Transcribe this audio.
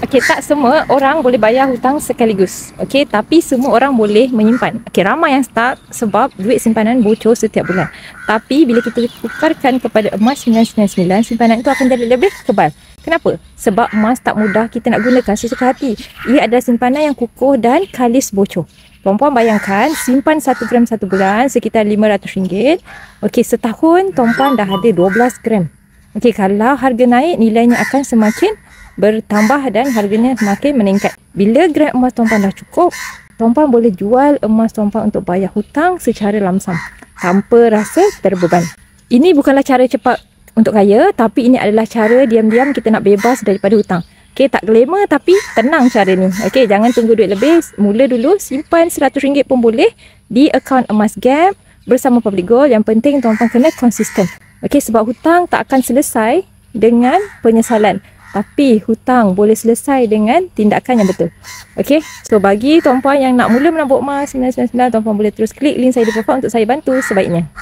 Okey, tak semua orang boleh bayar hutang sekaligus. Okey, tapi semua orang boleh menyimpan. Okey, ramai yang stuck sebab duit simpanan bocor setiap bulan. Tapi bila kita tukarkan kepada emas 999, simpanan itu akan jadi lebih kebal. Kenapa? Sebab emas tak mudah kita nak gunakan sesuka hati. Ia adalah simpanan yang kukuh dan kalis bocor. Puan-puan bayangkan simpan 1 gram 1 bulan sekitar RM500. Okey, setahun tuan-puan dah ada 12 gram. Okey, kalau harga naik, nilainya akan semakin bertambah dan harganya semakin meningkat. Bila gram emas tuan-puan dah cukup, tuan-puan boleh jual emas tuan-puan untuk bayar hutang secara lamsam tanpa rasa terbeban. Ini bukanlah cara cepat untuk kaya, tapi ini adalah cara diam-diam kita nak bebas daripada hutang. Okey, tak glamour tapi tenang cara ni. Okey, jangan tunggu duit lebih. Mula dulu, simpan RM100 pun boleh di akaun emas Gap bersama Public Gold. Yang penting tuan-puan kena konsisten. Okey, sebab hutang tak akan selesai dengan penyesalan. Tapi hutang boleh selesai dengan tindakan yang betul. Okey, so bagi tuan-puan yang nak mula menabur emas 999, tuan-puan boleh terus klik link saya di bawah untuk saya bantu sebaiknya.